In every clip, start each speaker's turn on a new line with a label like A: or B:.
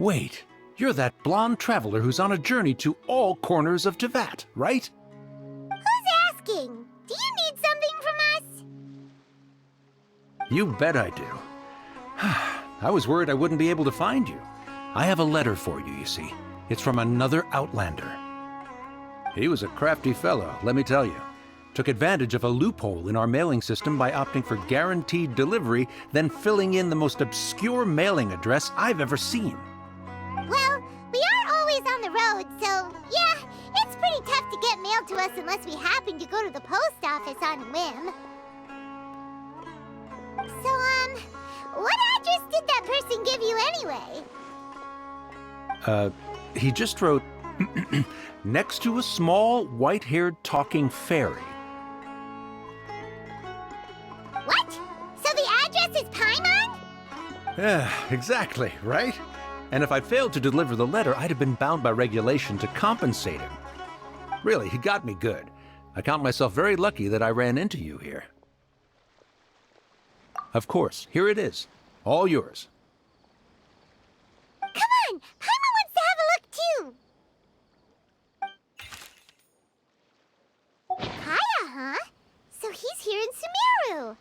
A: Wait, you're that blonde traveler who's on a journey to all corners of Teyvat, right?
B: Who's asking? Do you need something from us?
A: You bet I do. I was worried I wouldn't be able to find you. I have a letter for you, you see. It's from another Outlander. He was a crafty fellow, let me tell you. Took advantage of a loophole in our mailing system by opting for guaranteed delivery, then filling in the most obscure mailing address I've ever seen.
B: Well, we are always on the road, so yeah, it's pretty tough to get mail to us unless we happen to go to the post office on a whim. So, what address did that person give you anyway?
A: He just wrote, next to a small, white-haired talking fairy.
B: What? So the address is Paimon?
A: Yeah, exactly, right? And if I failed to deliver the letter, I'd have been bound by regulation to compensate him. Really, he got me good. I count myself very lucky that I ran into you here. Of course, here it is. All yours.
B: Come on! Paimon wants to have a look too! Kaya, huh? So he's here in Sumeru.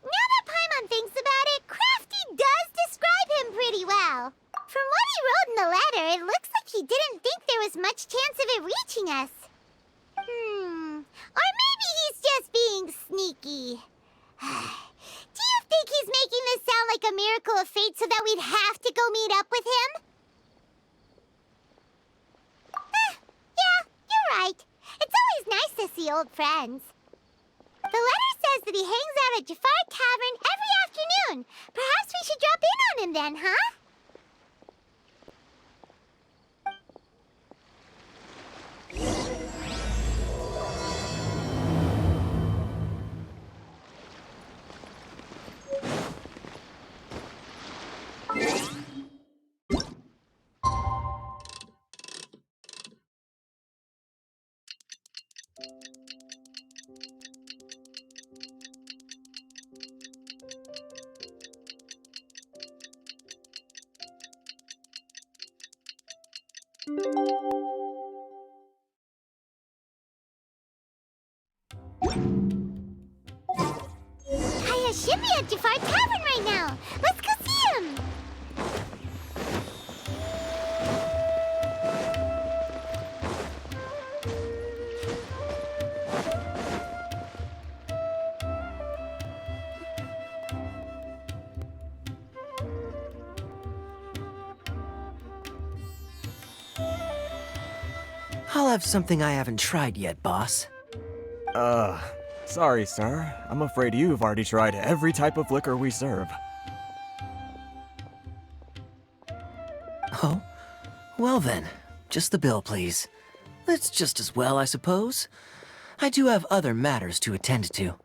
B: Now that Paimon thinks about it, Crafty does describe him pretty well. From what he wrote in the letter, it looks like he didn't think there was much chance of it reaching us. Or maybe he's just being sneaky. Do you think he's making this sound like a miracle of fate so that we'd have to go meet up with him? Yeah, you're right. It's always nice to see old friends. The letter says that he hangs out at Jafar Tavern every afternoon. Perhaps we should drop in on him then, huh? Kaya should be at Jafar Tavern right now. Let's go see him.
C: I'll have something I haven't tried yet, boss.
D: Sorry, sir. I'm afraid you've already tried every type of liquor we serve.
C: Oh? Well then, just the bill, please. It's just as well, I suppose. I do have other matters to attend to.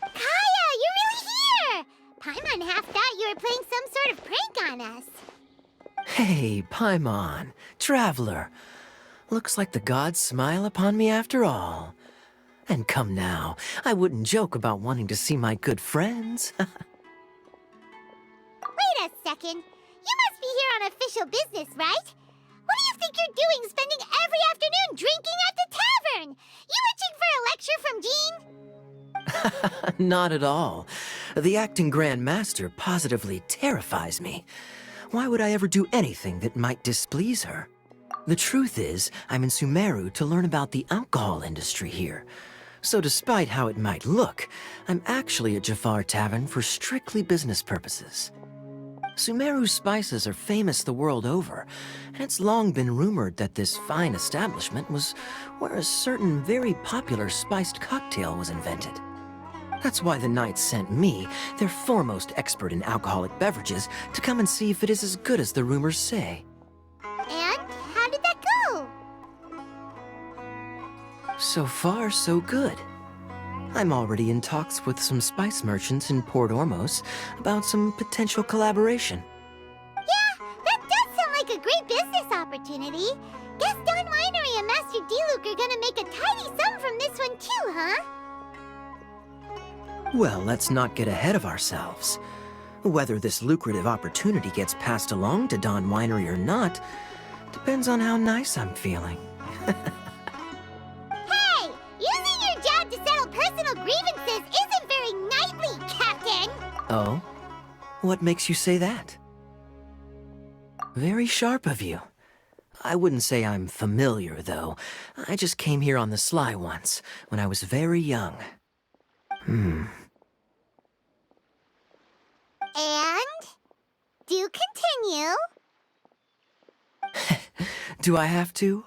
B: Kaya, you're really here! Paimon half thought you were playing some sort of prank on us.
C: Hey, Paimon, traveler. Looks like the gods smile upon me after all. And come now, I wouldn't joke about wanting to see my good friends.
B: Wait a second. You must be here on official business, right? What do you think you're doing spending every afternoon drinking at the tavern? You itching for a lecture from Jean?
C: Not at all. The acting Grand Master positively terrifies me. Why would I ever do anything that might displease her? The truth is, I'm in Sumeru to learn about the alcohol industry here. So despite how it might look, I'm actually at Jafar Tavern for strictly business purposes. Sumeru's spices are famous the world over, and it's long been rumored that this fine establishment was where a certain very popular spiced cocktail was invented. That's why the knights sent me, their foremost expert in alcoholic beverages, to come and see if it is as good as the rumors say.
B: And how did that go?
C: So far, so good. I'm already in talks with some spice merchants in Port Ormos about some potential collaboration.
B: Yeah, that does sound like a great business opportunity. Guess Don Winery and Master D-Luke are gonna make a tidy sum from this one too, huh?
C: Well, let's not get ahead of ourselves. Whether this lucrative opportunity gets passed along to Don Winery or not depends on how nice I'm feeling.
B: Hey! Using your job to settle personal grievances isn't very knightly, Captain!
C: Oh? What makes you say that? Very sharp of you. I wouldn't say I'm familiar, though. I just came here on the sly once, when I was very young.
B: And? Do continue.
C: Do I have to?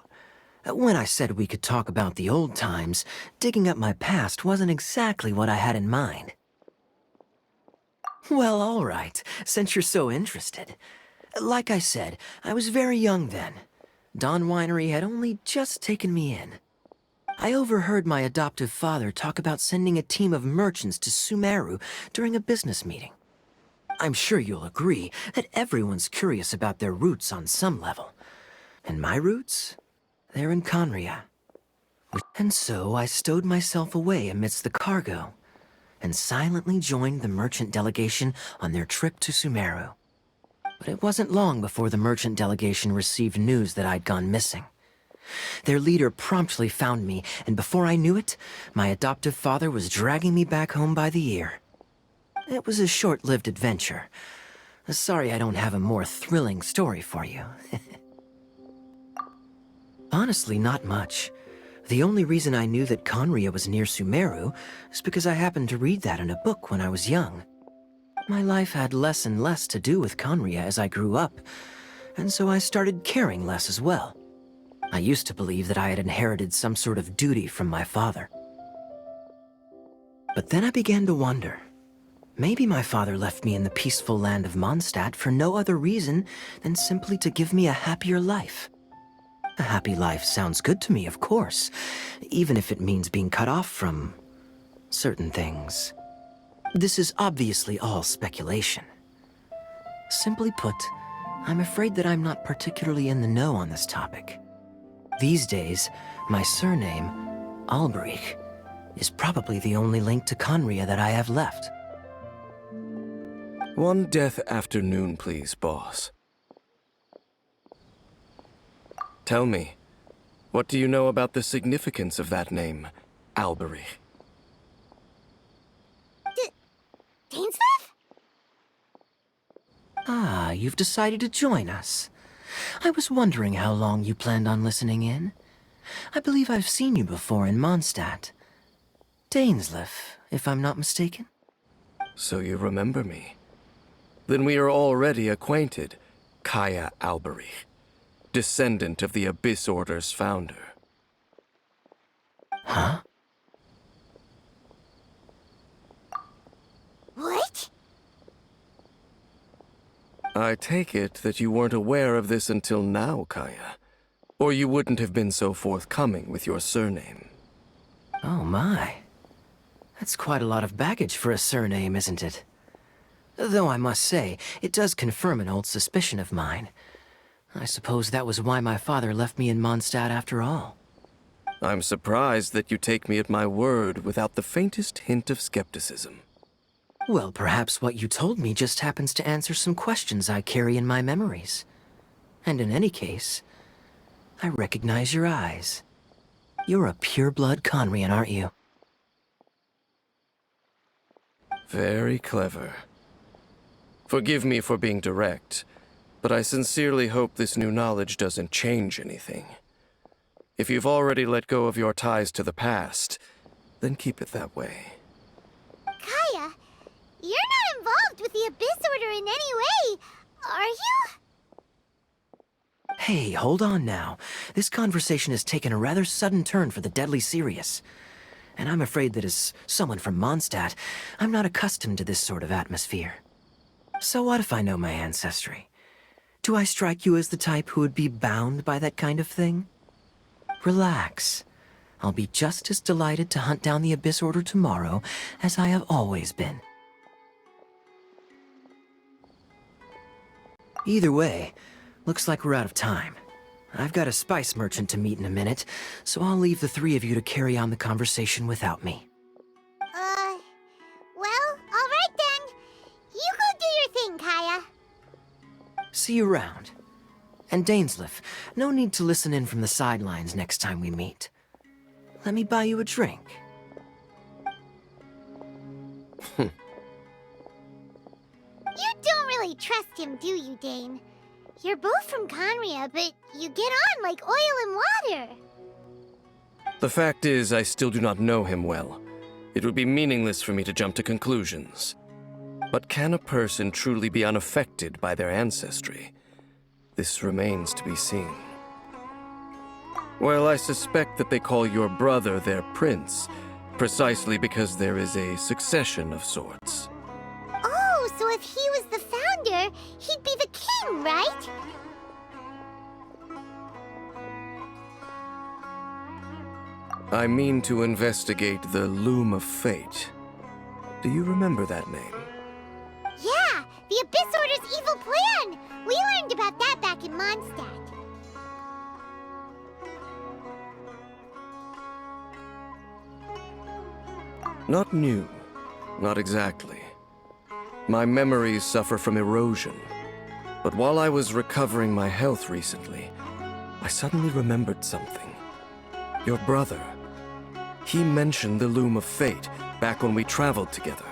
C: When I said we could talk about the old times, digging up my past wasn't exactly what I had in mind. Well, all right, since you're so interested. Like I said, I was very young then. Don Winery had only just taken me in. I overheard my adoptive father talk about sending a team of merchants to Sumeru during a business meeting. I'm sure you'll agree that everyone's curious about their roots on some level. And my roots? They're in Conria. And so I stowed myself away amidst the cargo and silently joined the merchant delegation on their trip to Sumeru. But it wasn't long before the merchant delegation received news that I'd gone missing. Their leader promptly found me, and before I knew it, my adoptive father was dragging me back home by the ear. It was a short-lived adventure. Sorry I don't have a more thrilling story for you. Honestly, not much. The only reason I knew that Conria was near Sumeru is because I happened to read that in a book when I was young. My life had less and less to do with Conria as I grew up, and so I started caring less as well. I used to believe that I had inherited some sort of duty from my father. But then I began to wonder. Maybe my father left me in the peaceful land of Mondstadt for no other reason than simply to give me a happier life. A happy life sounds good to me, of course, even if it means being cut off from certain things. This is obviously all speculation. Simply put, I'm afraid that I'm not particularly in the know on this topic. These days, my surname, Alberich, is probably the only link to Conria that I have left.
E: One death afternoon, please, boss. Tell me, what do you know about the significance of that name, Alberich?
B: Dainsleif?
C: Ah, you've decided to join us. I was wondering how long you planned on listening in. I believe I've seen you before in Mondstadt. Dainsleif, if I'm not mistaken.
E: So you remember me. Then we are already acquainted, Kaya Alberich, descendant of the Abyss Order's founder.
C: Huh?
B: What?
E: I take it that you weren't aware of this until now, Kaya. Or you wouldn't have been so forthcoming with your surname.
C: Oh my. That's quite a lot of baggage for a surname, isn't it? Though I must say, it does confirm an old suspicion of mine. I suppose that was why my father left me in Mondstadt after all.
E: I'm surprised that you take me at my word without the faintest hint of skepticism.
C: Well, perhaps what you told me just happens to answer some questions I carry in my memories. And in any case, I recognize your eyes. You're a pure-blood Conrian, aren't you?
E: Very clever. Forgive me for being direct, but I sincerely hope this new knowledge doesn't change anything. If you've already let go of your ties to the past, then keep it that way.
B: Kaya, you're not involved with the Abyss Order in any way, are you?
C: Hey, hold on now. This conversation has taken a rather sudden turn for the deadly serious. And I'm afraid that as someone from Mondstadt, I'm not accustomed to this sort of atmosphere. So what if I know my ancestry? Do I strike you as the type who would be bound by that kind of thing? Relax. I'll be just as delighted to hunt down the Abyss Order tomorrow as I have always been. Either way, looks like we're out of time. I've got a spice merchant to meet in a minute, so I'll leave the three of you to carry on the conversation without me.
B: Well, alright then. You go do your
C: see you around. And Dainsleif, no need to listen in from the sidelines next time we meet. Let me buy you a drink.
B: You don't really trust him, do you, Dane? You're both from Conria, but you get on like oil and water.
E: The fact is, I still do not know him well. It would be meaningless for me to jump to conclusions. But can a person truly be unaffected by their ancestry? This remains to be seen. Well, I suspect that they call your brother their prince, precisely because there is a succession of sorts.
B: Oh, so if he was the founder, he'd be the king, right?
E: I mean to investigate the Loom of Fate. Do you remember that name?
B: Yeah, the Abyss Order's evil plan! We learned about that back in Mondstadt.
E: Not new. Not exactly. My memories suffer from erosion. But while I was recovering my health recently, I suddenly remembered something. Your brother. He mentioned the Loom of Fate back when we traveled together.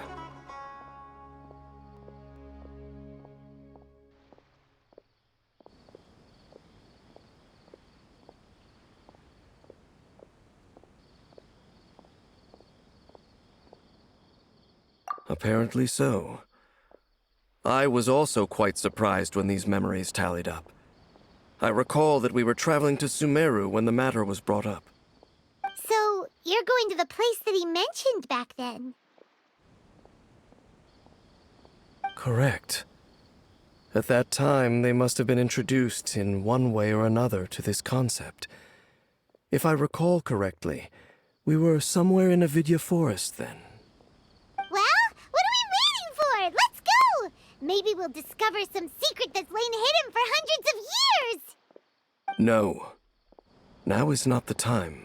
E: Apparently so. I was also quite surprised when these memories tallied up. I recall that we were traveling to Sumeru when the matter was brought up.
B: So, you're going to the place that he mentioned back then?
E: Correct. At that time, they must have been introduced in one way or another to this concept. If I recall correctly, we were somewhere in Avidya Forest then.
B: Well, what are we waiting for? Let's go! Maybe we'll discover some secret that's lain hidden for hundreds of years!
E: No. Now is not the time.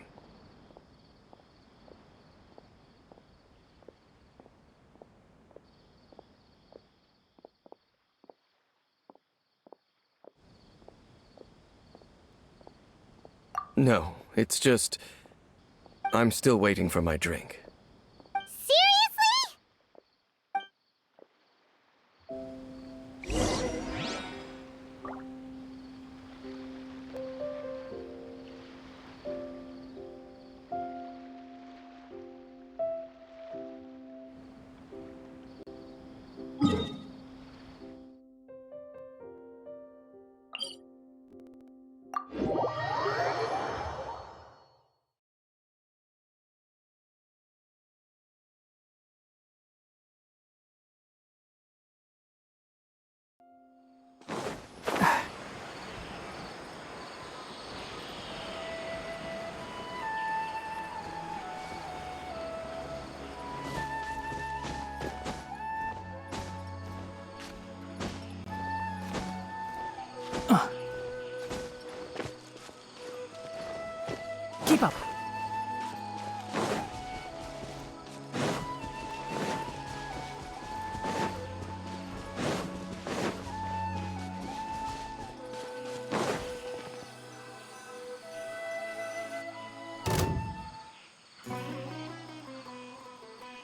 E: No, it's just... I'm still waiting for my drink.
B: Seriously?
F: Keep up.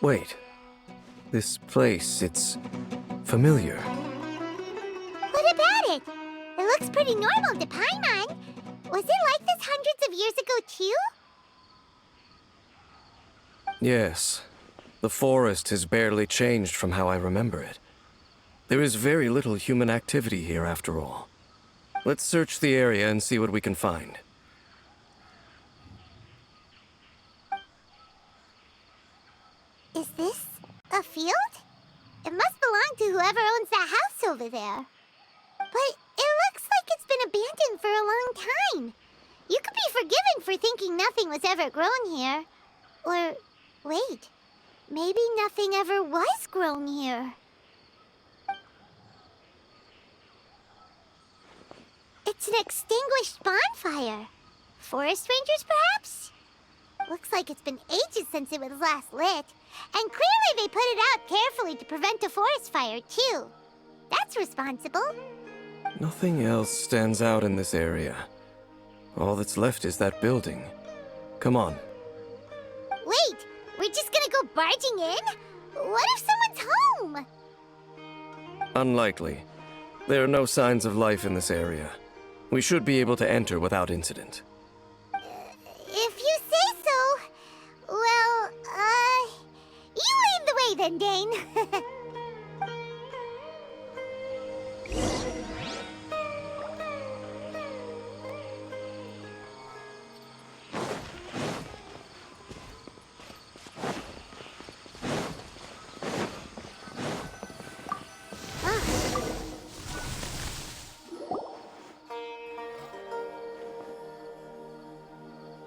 E: Wait. This place, it's familiar.
B: What about it? It looks pretty normal to Paimon. Was it like this hundreds of years ago, too?
E: Yes. The forest has barely changed from how I remember it. There is very little human activity here, after all. Let's search the area and see what we can find.
B: Is this a field? It must belong to whoever owns that house over there. But it looks like it's been abandoned for a long time. You could be forgiven for thinking nothing was ever grown here. Or, wait, maybe nothing ever was grown here. It's an extinguished bonfire. Forest rangers, perhaps? Looks like it's been ages since it was last lit. And clearly they put it out carefully to prevent a forest fire, too. That's responsible.
E: Nothing else stands out in this area. All that's left is that building. Come on.
B: Wait, we're just gonna go barging in? What if someone's home?
E: Unlikely. There are no signs of life in this area. We should be able to enter without incident.
B: If you say so. Well, you lead the way then, Dane.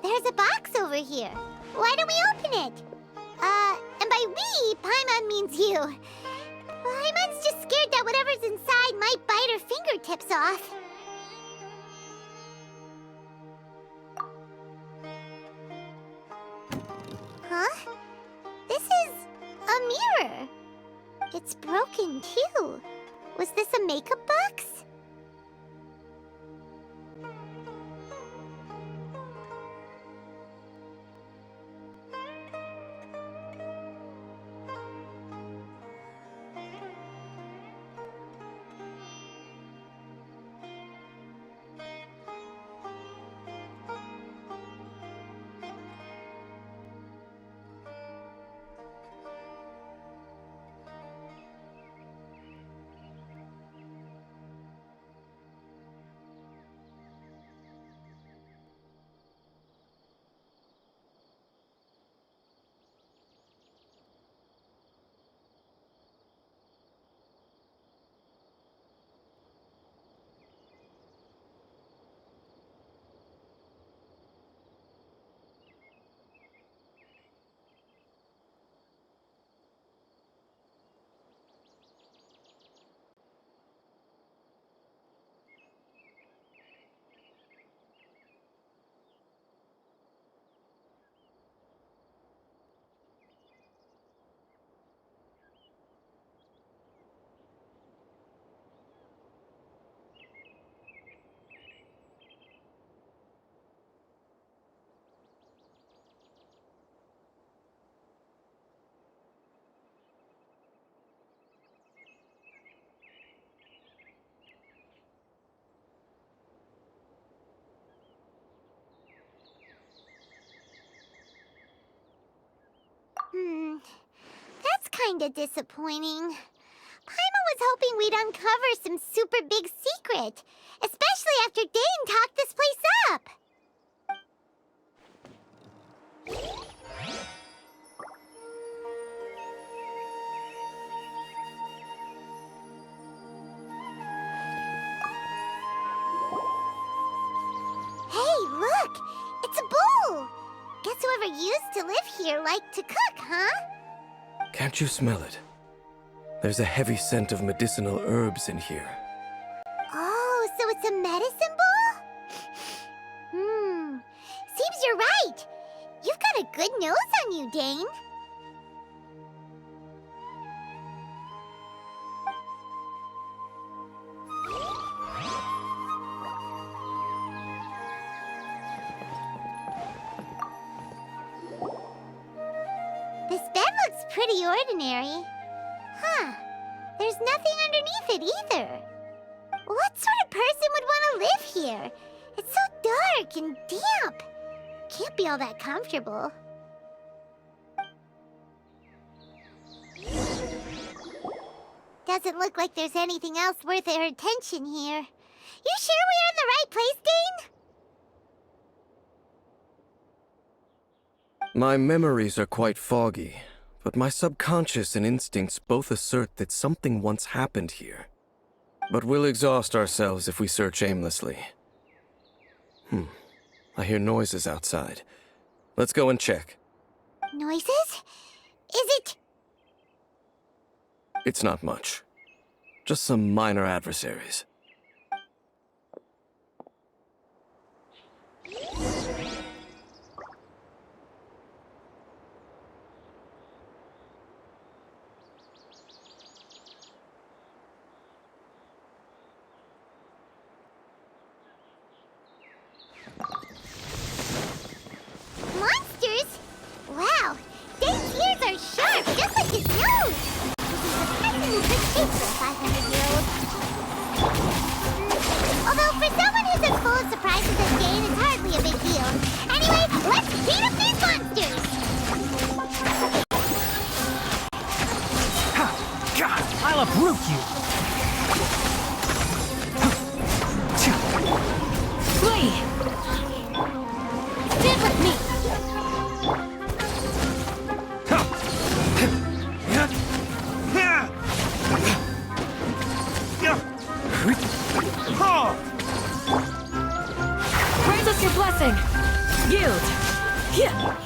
B: There's a box over here. Why don't we open it? And by we, Paimon means you. Paimon's just scared that whatever's inside might bite her fingertips off. Huh? This is a mirror. It's broken, too. Was this a makeup box? That's kinda disappointing. Paimon was hoping we'd uncover some super big secret, especially after Dane talked this place up. Hey, look! It's a bowl! Guess whoever used to live here liked to cook, huh?
E: Can't you smell it? There's a heavy scent of medicinal herbs in here.
B: Oh, so it's a medicine bowl? Seems you're right. You've got a good nose on you, Dane. This bed looks pretty ordinary. Huh. There's nothing underneath it either. What sort of person would want to live here? It's so dark and damp. Can't be all that comfortable. Doesn't look like there's anything else worth our attention here. You sure we're in the right place, Dane?
E: My memories are quite foggy, but my subconscious and instincts both assert that something once happened here. But we'll exhaust ourselves if we search aimlessly. I hear noises outside. Let's go and check.
B: Noises? Is it...
E: It's not much. Just some minor adversaries.
B: Beat up these monsters!
F: God, I'll uproot you! Flee! Stand with me! Grant us your blessing! Yield! Yeah.